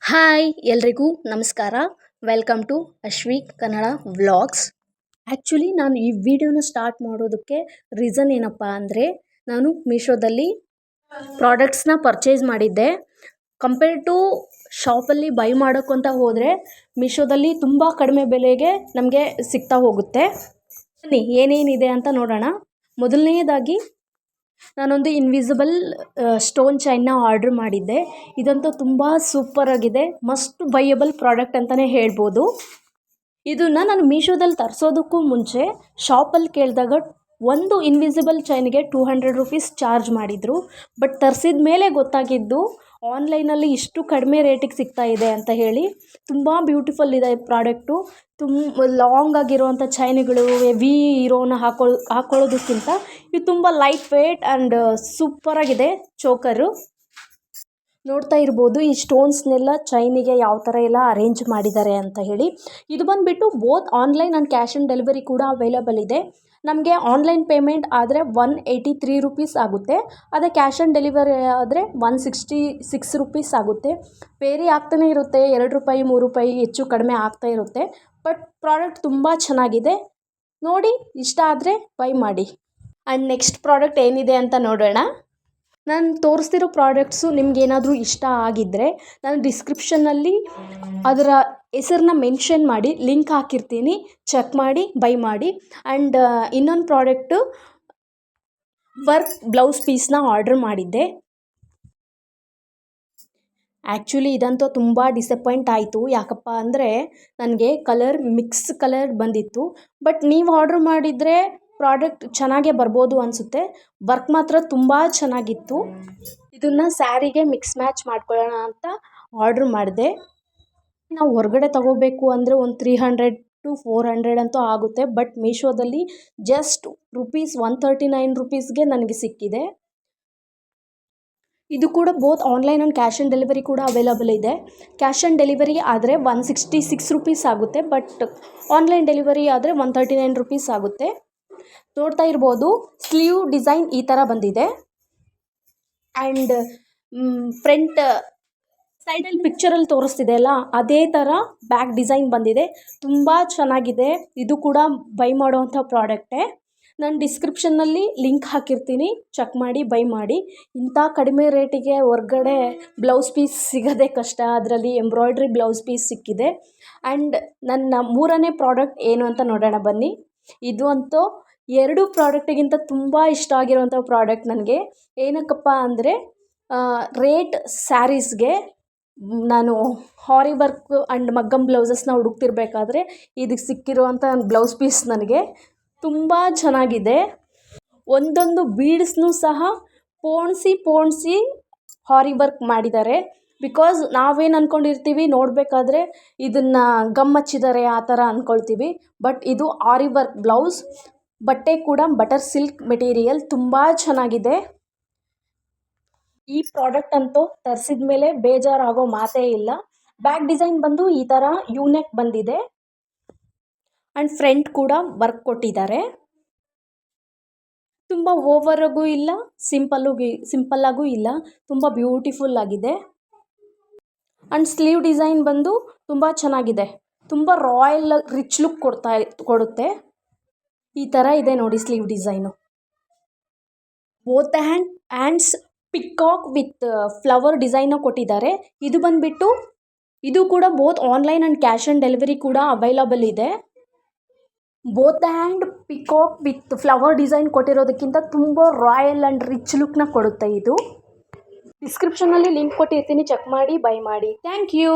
Hi ಎಲ್ರಿಗೂ ನಮಸ್ಕಾರ. Welcome to Ashwi Kannada vlogs. Actually ನಾನು ಈ ವಿಡಿಯೋನ ಸ್ಟಾರ್ಟ್ ಮಾಡೋದಕ್ಕೆ ರೀಸನ್ ಏನಪ್ಪ ಅಂದರೆ, ನಾನು ಮೀಶೋದಲ್ಲಿ ಪ್ರಾಡಕ್ಟ್ಸ್ನ ಪರ್ಚೇಸ್ ಮಾಡಿದ್ದೆ. ಕಂಪೇರ್ ಟು ಶಾಪಲ್ಲಿ ಬೈ ಮಾಡೋಕ್ಕಂತ ಅಂತ ಹೋದರೆ ಮೀಶೋದಲ್ಲಿ ತುಂಬ ಕಡಿಮೆ ಬೆಲೆಗೆ ನಮಗೆ ಸಿಗ್ತಾ ಹೋಗುತ್ತೆ. ಬನ್ನಿ ಏನೇನಿದೆ ಅಂತ ನೋಡೋಣ. ಮೊದಲನೇದಾಗಿ ನಾನೊಂದು ಇನ್ವಿಸಿಬಲ್ ಸ್ಟೋನ್ ಚೈನ್ನ ಆರ್ಡ್ರ್ ಮಾಡಿದ್ದೆ. ಇದಂತೂ ತುಂಬ ಸೂಪರಾಗಿದೆ, ಮಸ್ಟ್ ಬೈಯಬಲ್ ಪ್ರಾಡಕ್ಟ್ ಅಂತಲೇ ಹೇಳ್ಬೋದು. ಇದನ್ನು ನಾನು ಮೀಶೋದಲ್ಲಿ ತರಿಸೋದಕ್ಕೂ ಮುಂಚೆ ಶಾಪಲ್ಲಿ ಕೇಳಿದಾಗ ಒಂದು ಇನ್ವಿಸಿಬಲ್ ಚೈನ್ಗೆ 200 ರೂಪೀಸ್ ಚಾರ್ಜ್ ಮಾಡಿದರು. ಬಟ್ ತರಿಸಿದ ಮೇಲೆ ಗೊತ್ತಾಗಿದ್ದು ಆನ್ಲೈನಲ್ಲಿ ಇಷ್ಟು ಕಡಿಮೆ ರೇಟಿಗೆ ಸಿಗ್ತಾ ಇದೆ ಅಂತ ಹೇಳಿ. ತುಂಬ ಬ್ಯೂಟಿಫುಲ್ ಇದೆ ಪ್ರಾಡಕ್ಟು. ಲಾಂಗ್ ಆಗಿರುವಂಥ ಚೈನ್ಗಳು ಹೆವಿ ಇರೋನ ಹಾಕೊಳ್ಳೋದಕ್ಕಿಂತ ಇದು ತುಂಬ ಲೈಟ್ ವೇಟ್ ಆ್ಯಂಡ್ ಸೂಪರಾಗಿದೆ. ಚೋಕರು ನೋಡ್ತಾ ಇರ್ಬೋದು, ಈ ಸ್ಟೋನ್ಸ್ನೆಲ್ಲ ಚೈನಿಗೆ ಯಾವ ಥರ ಎಲ್ಲ ಅರೇಂಜ್ ಮಾಡಿದ್ದಾರೆ ಅಂತ ಹೇಳಿ. ಇದು ಬಂದುಬಿಟ್ಟು both online and cash on delivery ಕೂಡ ಅವೈಲಬಲ್ ಇದೆ. ನಮಗೆ ಆನ್ಲೈನ್ ಪೇಮೆಂಟ್ ಆದರೆ 183 ರೂಪೀಸ್ ಆಗುತ್ತೆ. ಅದೇ ಕ್ಯಾಶ್ ಆನ್ ಡೆಲಿವರಿ ಆದರೆ 166 ರೂಪೀಸ್ ಆಗುತ್ತೆ. ವೇರಿ ಆಗ್ತಾನೆ ಇರುತ್ತೆ, 2 ರೂಪಾಯಿ 3 ರೂಪಾಯಿ ಹೆಚ್ಚು ಕಡಿಮೆ ಆಗ್ತಾ ಇರುತ್ತೆ. ಬಟ್ ಪ್ರಾಡಕ್ಟ್ ತುಂಬ ಚೆನ್ನಾಗಿದೆ. ನೋಡಿ, ಇಷ್ಟ ಆದರೆ ಬೈ ಮಾಡಿ. ಆ್ಯಂಡ್ ನೆಕ್ಸ್ಟ್ ಪ್ರಾಡಕ್ಟ್ ಏನಿದೆ ಅಂತ ನೋಡೋಣ. ನಾನು ತೋರಿಸ್ತಿರೋ ಪ್ರಾಡಕ್ಟ್ಸು ನಿಮಗೇನಾದರೂ ಇಷ್ಟ ಆಗಿದ್ದರೆ ನಾನು ಡಿಸ್ಕ್ರಿಪ್ಷನ್ನಲ್ಲಿ ಅದರ ಹೆಸರನ್ನ ಮೆನ್ಷನ್ ಮಾಡಿ ಲಿಂಕ್ ಹಾಕಿರ್ತೀನಿ, ಚೆಕ್ ಮಾಡಿ ಬೈ ಮಾಡಿ. ಆ್ಯಂಡ್ ಇನ್ನೊಂದು ಪ್ರಾಡಕ್ಟು ವರ್ಕ್ ಬ್ಲೌಸ್ ಪೀಸ್ನ ಆರ್ಡ್ರ್ ಮಾಡಿದ್ದೆ. ಆ್ಯಕ್ಚುಲಿ ಇದಂತೂ ತುಂಬ ಡಿಸಪಾಯಿಂಟ್ ಆಯಿತು. ಯಾಕಪ್ಪ ಅಂದರೆ ನನಗೆ ಮಿಕ್ಸ್ ಕಲರ್ ಬಂದಿತ್ತು. ಬಟ್ ನೀವು ಆರ್ಡ್ರ್ ಮಾಡಿದರೆ ಪ್ರಾಡಕ್ಟ್ ಚೆನ್ನಾಗೇ ಬರ್ಬೋದು ಅನಿಸುತ್ತೆ. ವರ್ಕ್ ಮಾತ್ರ ತುಂಬ ಚೆನ್ನಾಗಿತ್ತು. ಇದನ್ನು ಸ್ಯಾರಿಗೆ ಮಿಕ್ಸ್ ಮ್ಯಾಚ್ ಮಾಡ್ಕೊಳ್ಳೋಣ ಅಂತ ಆರ್ಡ್ರ್ ಮಾಡಿದೆ. ನಾವು ಹೊರಗಡೆ ತೊಗೋಬೇಕು ಅಂದರೆ ಒಂದು 300 to 400 ಅಂತೂ ಆಗುತ್ತೆ. ಬಟ್ ಮೀಶೋದಲ್ಲಿ ಜಸ್ಟ್ ₹139 ರೂಪೀಸ್ಗೆ ನನಗೆ ಸಿಕ್ಕಿದೆ. ಇದು ಕೂಡ both online and cash on delivery ಕೂಡ ಅವೈಲಬಲ್ ಇದೆ. ಕ್ಯಾಶ್ ಆನ್ ಡೆಲಿವರಿ ಆದರೆ 166 ರೂಪೀಸ್ ಆಗುತ್ತೆ. ಬಟ್ ಆನ್ಲೈನ್ ಡೆಲಿವರಿ ಆದರೆ 139 ರೂಪೀಸ್ ಆಗುತ್ತೆ. ನೋಡ್ತಾ ಇರ್ಬೋದು, ಸ್ಲೀವ್ ಡಿಸೈನ್ ಈ ಥರ ಬಂದಿದೆ. ಆ್ಯಂಡ್ ಫ್ರಂಟ್ ಸೈಡಲ್ಲಿ ಪಿಕ್ಚರಲ್ಲಿ ತೋರಿಸ್ತಿದೆ ಅಲ್ಲ, ಅದೇ ಥರ ಬ್ಯಾಕ್ ಡಿಸೈನ್ ಬಂದಿದೆ. ತುಂಬ ಚೆನ್ನಾಗಿದೆ. ಇದು ಕೂಡ ಬೈ ಮಾಡೋವಂಥ ಪ್ರಾಡಕ್ಟೇ. ನಾನು ಡಿಸ್ಕ್ರಿಪ್ಷನ್ನಲ್ಲಿ ಲಿಂಕ್ ಹಾಕಿರ್ತೀನಿ, ಚೆಕ್ ಮಾಡಿ ಬೈ ಮಾಡಿ. ಇಂಥ ಕಡಿಮೆ ರೇಟಿಗೆ ಹೊರ್ಗಡೆ ಬ್ಲೌಸ್ ಪೀಸ್ ಸಿಗೋದೇ ಕಷ್ಟ. ಅದರಲ್ಲಿ ಎಂಬ್ರಾಯ್ಡ್ರಿ ಬ್ಲೌಸ್ ಪೀಸ್ ಸಿಕ್ಕಿದೆ. ಆ್ಯಂಡ್ ನನ್ನ ಮೂರನೇ ಪ್ರಾಡಕ್ಟ್ ಏನು ಅಂತ ನೋಡೋಣ ಬನ್ನಿ. ಇದು ಅಂತೂ 2 ಪ್ರಾಡಕ್ಟಿಗಿಂತ ತುಂಬ ಇಷ್ಟ ಆಗಿರೋವಂಥ ಪ್ರಾಡಕ್ಟ್ ನನಗೆ. ಏನಕ್ಕಪ್ಪ ಅಂದರೆ, ರೇಟ್ ಸ್ಯಾರೀಸ್ಗೆ ನಾನು ಹಾರಿ ವರ್ಕ್ ಆ್ಯಂಡ್ ಮಗ್ಗಮ್ ಬ್ಲೌಸಸ್ನ ಹುಡುಕ್ತಿರ್ಬೇಕಾದ್ರೆ ಇದಕ್ಕೆ ಸಿಕ್ಕಿರುವಂಥ ಬ್ಲೌಸ್ ಪೀಸ್ ನನಗೆ ತುಂಬ ಚೆನ್ನಾಗಿದೆ. ಒಂದೊಂದು ಬೀಡ್ಸ್ನೂ ಸಹ ಪೋಣಿಸಿ ಹಾರಿ ವರ್ಕ್ ಮಾಡಿದ್ದಾರೆ. ಬಿಕಾಸ್ ನಾವೇನು ಅಂದ್ಕೊಂಡಿರ್ತೀವಿ, ನೋಡಬೇಕಾದ್ರೆ ಇದನ್ನು ಗಮ್ ಹಚ್ಚಿದ್ದಾರೆ ಆ ಥರ ಅಂದ್ಕೊಳ್ತೀವಿ. ಬಟ್ ಇದು ಆರಿ ವರ್ಕ್ ಬ್ಲೌಸ್. ಬಟ್ಟೆ ಕೂಡ ಬಟರ್ ಸಿಲ್ಕ್ ಮೆಟೀರಿಯಲ್, ತುಂಬ ಚೆನ್ನಾಗಿದೆ. ಈ ಪ್ರಾಡಕ್ಟ್ ಅಂತೂ ತರಿಸಿದ ಮೇಲೆ ಬೇಜಾರಾಗೋ ಮಾತೇ ಇಲ್ಲ. ಬ್ಯಾಕ್ ಡಿಸೈನ್ ಬಂದು ಈ ಥರ ಯೂನೆಕ್ ಬಂದಿದೆ. ಆ್ಯಂಡ್ ಫ್ರಂಟ್ ಕೂಡ ವರ್ಕ್ ಕೊಟ್ಟಿದ್ದಾರೆ. ತುಂಬ ಓವರಾಗೂ ಇಲ್ಲ, ಸಿಂಪಲ್ಲಾಗೂ ಇಲ್ಲ, ತುಂಬ ಬ್ಯೂಟಿಫುಲ್ ಆಗಿದೆ. ಆ್ಯಂಡ್ ಸ್ಲೀವ್ ಡಿಸೈನ್ ಬಂದು ತುಂಬ ಚೆನ್ನಾಗಿದೆ. ತುಂಬ ರಾಯಲ್ ರಿಚ್ ಲುಕ್ ಕೊಡುತ್ತೆ. ಈ ಥರ ಇದೆ ನೋಡಿ sleeve design. Both hands peacock with flower ಡಿಸೈನ ಕೊಟ್ಟಿದ್ದಾರೆ. ಇದು ಬಂದುಬಿಟ್ಟು ಇದು ಕೂಡ both online and cash on delivery ಕೂಡ ಅವೈಲಬಲ್ ಇದೆ. Both hand peacock with flower design ಕೊಟ್ಟಿರೋದಕ್ಕಿಂತ ತುಂಬ ರಾಯಲ್ ಆ್ಯಂಡ್ ರಿಚ್ ಲುಕ್ನ ಕೊಡುತ್ತೆ ಇದು. ಡಿಸ್ಕ್ರಿಪ್ಷನಲ್ಲಿ ಲಿಂಕ್ ಕೊಟ್ಟಿರ್ತೀನಿ, ಚೆಕ್ ಮಾಡಿ ಬೈ ಮಾಡಿ. Thank you.